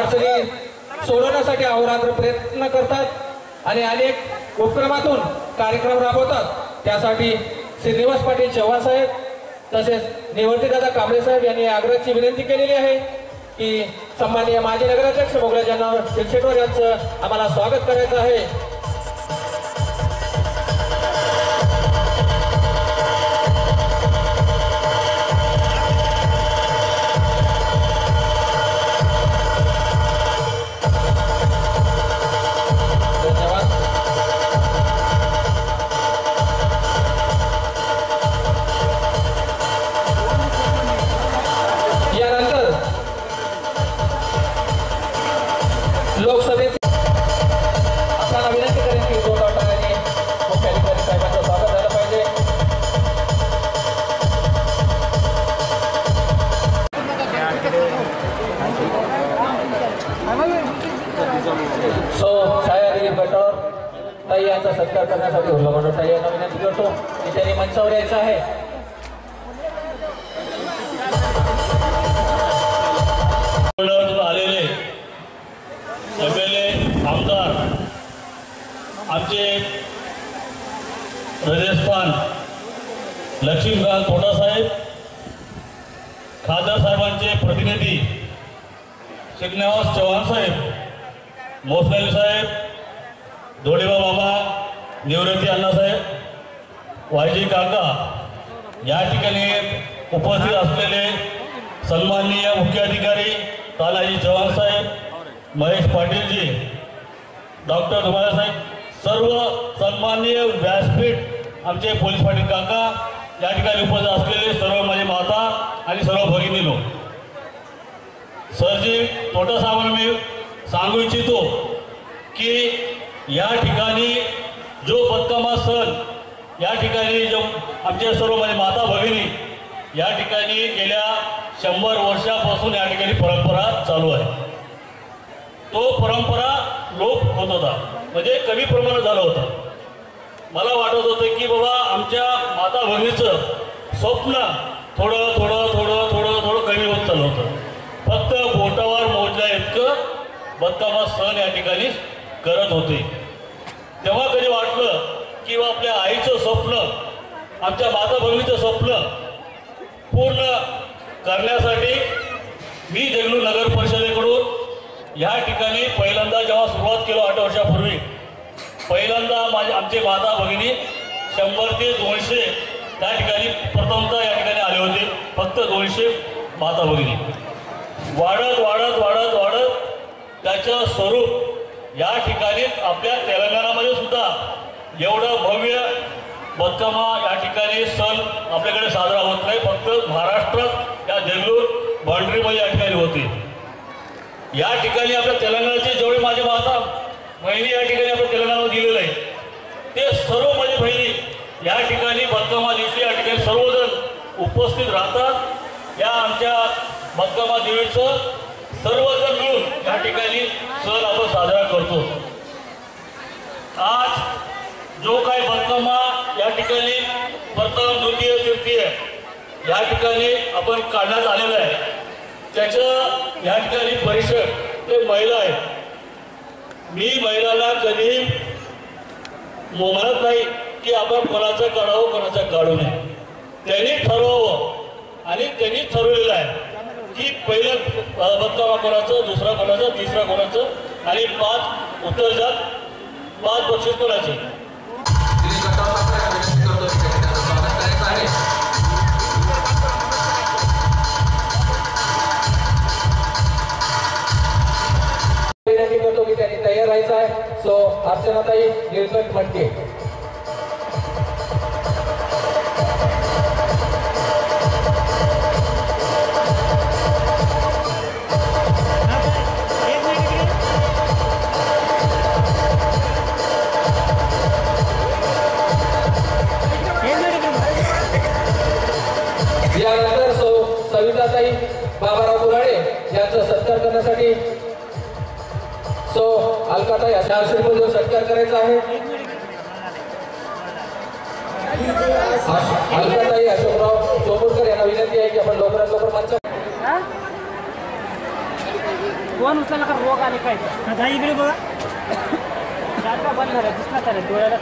अडचणी सोडवण्यासाठी अहोरात्र प्रयत्न करतात आणि अनेक उपक्रमातून कार्यक्रम राबवतात। त्यासाठी श्रीनिवास पाटील चव्हाण साहेब तसेच निवर्तीदादा कांबळे साहेब यांनी आग्रहाची विनंती केलेली आहे की सन्माननीय माजी नगराध्यक्ष मोगलाजी शिरशेटवार यांचं आम्हाला स्वागत करायचं आहे। लोकसभेचे आपल्याला विनंती करेन की जोरदार टाळ्यांनी मुख्याधिकारी साहेबांचं स्वागत झालं पाहिजे। छायादेवी गटावर ताई यांचा सत्कार करण्यासाठी हुल्ला मंडळ ताई यांना विनंती करतो की त्यांनी मंचावर यायचं आहे। आमदार आमचे हृदयस्थान लक्ष्मीकांत थोटा साहेब, खासदार साहेबांचे प्रतिनिधी श्रीनिवास चव्हाण साहेब, मोसनाली साहेब, धोडेबा बाबा, निवृत्ती अण्णासाहेब, वायजी काका, या ठिकाणी उपस्थित असलेले सन्माननीय मुख्याधिकारी तानाजी चव्हाण साहेब, महेश पाटीलजी, डॉक्टर धुमाळे साहेब, सर्व सन्माननीय व्यासपीठ आमचे पोलीस पाटील काका, या ठिकाणी उपस्थित असलेले सर्व माझे माता आणि सर्व भगिनीनो, सरजी तोटा साहेबांना मी सांगू इच्छितो की या ठिकाणी जो बदकामा सण या ठिकाणी जो आमचे सर्व माझे माता भगिनी या ठिकाणी गेल्या 100 वर्षापासून या ठिकाणी परंपरा चालू आहे। तो परंपरा लोप होत होता, म्हणजे कमी प्रमाणात झाला होता। मला वाटत होतं की बाबा आमच्या माता भगिनीचं स्वप्न थोडं थोडं थोडं थोडं थोडं कमी होत चाललं होतं। फक्त बोटावर मोजल्या इतकं बदकामा सण या ठिकाणी करत होते। तेव्हा कधी वाटलं की आपल्या आईचं स्वप्न, आमच्या माता भगिनीचं स्वप्न पूर्ण करण्यासाठी मी देगलूर नगर परिषदेकडून या ठिकाणी पहिल्यांदा जेव्हा सुरुवात केलो 8 वर्षापूर्वी, पहिल्यांदा आमचे माता भगिनी 100 ते 200 त्या ठिकाणी प्रथमतः या ठिकाणी आले होते। फक्त 200 माता भगिनी वाढत वाढत वाढत वाढत त्याचं स्वरूप या ठिकाणी आपल्या तेलंगणामध्ये सुद्धा एवढं भव्य बदकामा या ठिकाणी सण आपल्याकडे साजरा होत नाही। फक्त महाराष्ट्रात या देगलूर बाउंड्रीमध्ये या ठिकाणी होते। या ठिकाणी आपल्या तेलंगणाचे जेवढे माझे माता बहिणी या ठिकाणी आपल्या तेलंगणामध्ये दिलेले आहे, ते सर्व माझे बहिणी या ठिकाणी बदकामा दिवशी या ठिकाणी सर्वजण उपस्थित राहतात। या आमच्या बदकामा देवीचं सर्वजण मिळून या ठिकाणी सण आपण साजरा करतो। आज जो काही बदकामा या ठिकाणी प्रथम, द्वितीय, तृतीय या ठिकाणी आपण काढण्यात आलेलं आहे, त्याचं या ठिकाणी परिषद ते महिला आहेत। मी महिलांना कधी म्हणत नाही की आपण कोणाचं काढावं कोणाचं काढू नये, त्यांनी ठरवावं आणि त्यांनी ठरवलेलं आहे की पहिलं बदकामा कोणाचं, दुसरा कोणाचं, तिसरा कोणाचं आणि 5 उत्तरजात 5 बक्षीस कोणाचे। विनंती करतो की त्यांनी तयार राहायचं आहे। सो अर्चनाताई निळकंठ म्हणते यानंतर सविताताई बाबाराव बुराडे यांचा सत्कार करण्यासाठी अलकाताई अशा आशीर्वाद सत्कार करायचा आहे। अलकाताई अशोकराव चोपडकर यांना विनंती आहे की आपण लवकरात लवकर मंच फोन उचलला का रोग आले काय आता इकडे बघा जागा बंद झाला दिसला त्याला डोळ्याला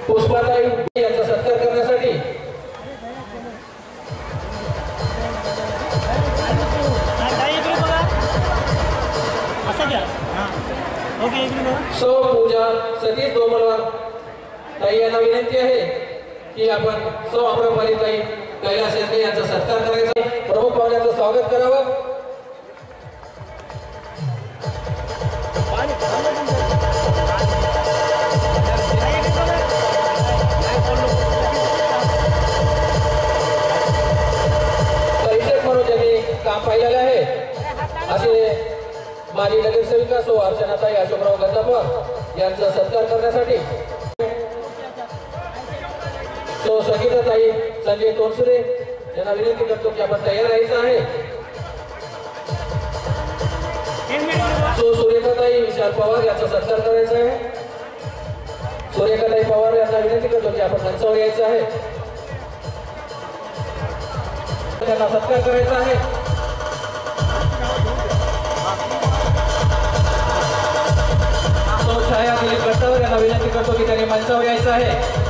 पुष्पाताई यांचा सत्कार करण्यासाठी पूजा सतीश डोमलवार ताई यांना विनंती आहे की आपण अमरापाली ताई कैलास शेळके यांचा सत्कार करायचा प्रमुख पाहुण्यांचं स्वागत करावं. काम पाहिलेलं आहे असे माजी नगरसेविका सो अर्चनाताई अशोकराव गंधापूर यांचा सत्कार करण्यासाठी सो संगीताताई संजय तोनसुरे यांना विनंती करतो की आपण तयार राहायचं आहे. सो सुरेखाताई विशाल पवार यांचा सत्कार करायचा आहे. सुरेखाताई पवार यांना विनंती करतो की आपण मंचावर यायचं आहे, त्यांना सत्कार करायचा आहे. छाया दिलीप गट्टावर यांना विनंती करतो की त्यांनी मंचावर यायचं आहे.